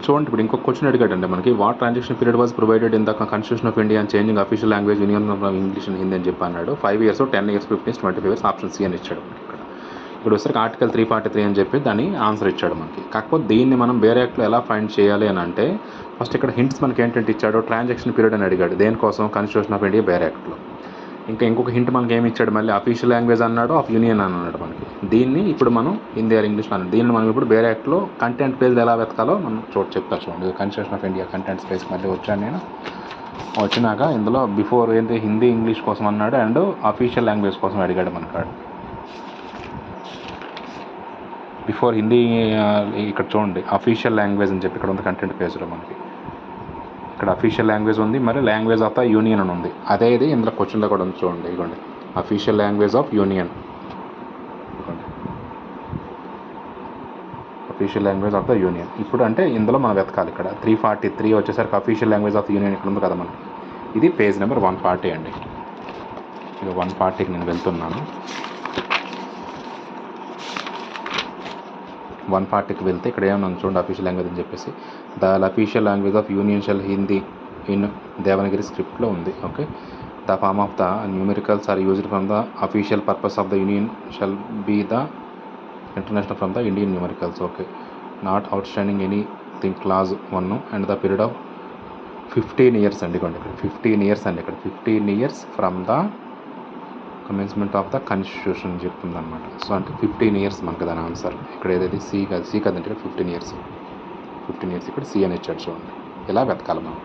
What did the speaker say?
చూడండి ఇప్పుడు ఇంకొక క్వశ్చన్ అడిగాడండి మనకి, what transaction period was provided in the constitution of India and changing official language union English and Hindi అని చెప్పి అన్నాడు. 5 years, 10 years, 15 years, 25 years, option C అని ఇచ్చాడు మనకి ఇక్కడ. ఇప్పుడు వచ్చేసరికి ఆర్టికల్ 343 అని చెప్పి దాన్ని ఆన్సర్ ఇచ్చాడు మనకి. కాకపోతే దీన్ని మనం వేరే యాక్ట్లో ఎలా ఫైండ్ చేయాలి అని అంటే, ఫస్ట్ ఇక్కడ హింట్స్ మనకి ఏంటంటే ఇచ్చాడు, ట్రాన్సాక్షన్ పీరియడ్ అని అడిగాడు. దేనికోసం? కాన్స్టిట్యూషన్ ఆఫ్ ఇండియా వేరే యాక్ట్లో. ఇంకొక హింట్ మనకి ఏమి ఇచ్చాడు, మళ్ళీ అఫీషియల్ లాంగ్వేజ్ అన్నాడు, ఆఫ్ యూనియన్ అని అన్నాడు మనకి. దీన్ని ఇప్పుడు మనం హిందీ ఆర్ ఇంగ్లీష్లో అన్నాడు. దీన్ని మనం ఇప్పుడు వేరే యాక్ట్లో కంటెంట్ పేజ్ ఎలా వెతకాలో మనం చెప్తా చూడండి. Constitution of India content space మళ్ళీ వచ్చాను నేను. వచ్చినాక ఇందులో బిఫోర్ ఏంటి హిందీ ఇంగ్లీష్ కోసం అన్నాడు అండ్ అఫీషియల్ లాంగ్వేజ్ కోసం అడిగాడు మనకాడు. బిఫోర్ హిందీ ఇక్కడ చూడండి అఫీషియల్ లాంగ్వేజ్ అని చెప్పి ఇక్కడ ఉంది కంటెంట్ పేజ్లో మనకి. ఇక్కడ అఫీషియల్ లాంగ్వేజ్ ఉంది, మరి లాంగ్వేజ్ ఆఫ్ ద యూనియన్ అని ఉంది. అదే ఇది ఇందులో క్వశ్చన్లో కూడా ఉంది చూడండి. ఇదిగోండి official language of union, official language of the union. ఇప్పుడు అంటే ఇందులో మనం వెతకాలి. ఇక్కడ 343 వచ్చేసరికి official language of the union ఇక్కడ ఉంది కదా మనకి. ఇది పేజ్ నెంబర్ 140 అండి. ఇక 140కి నేను వెళ్తున్నాను. 140కి వెళ్తే ఇక్కడ ఏమన్నా చూడండి అఫీషియల్ లాంగ్వేజ్ అని చెప్పేసి, the official language of union shall Hindi in Devanagari స్క్రిప్ట్లో ఉంది. Okay, the form of the numericals are used from the official purpose of the union shall be the international from the Indian numericals. Okay, notwithstanding anything clause 1 and the period of 15 years అండి. ఇక్కడ 15 years అండి. ఇక్కడ 15 years from the commencement of the constitution చెప్తుంది అనమాట. So అంటే 15 years మనకు దాని answer. ఇక్కడ ఏదైతే సి కాదంటే ఇక్కడ 15 years ఇక్కడ సి అని ఇచ్చాడు చూడండి. ఇలా వెతకాలి మనం.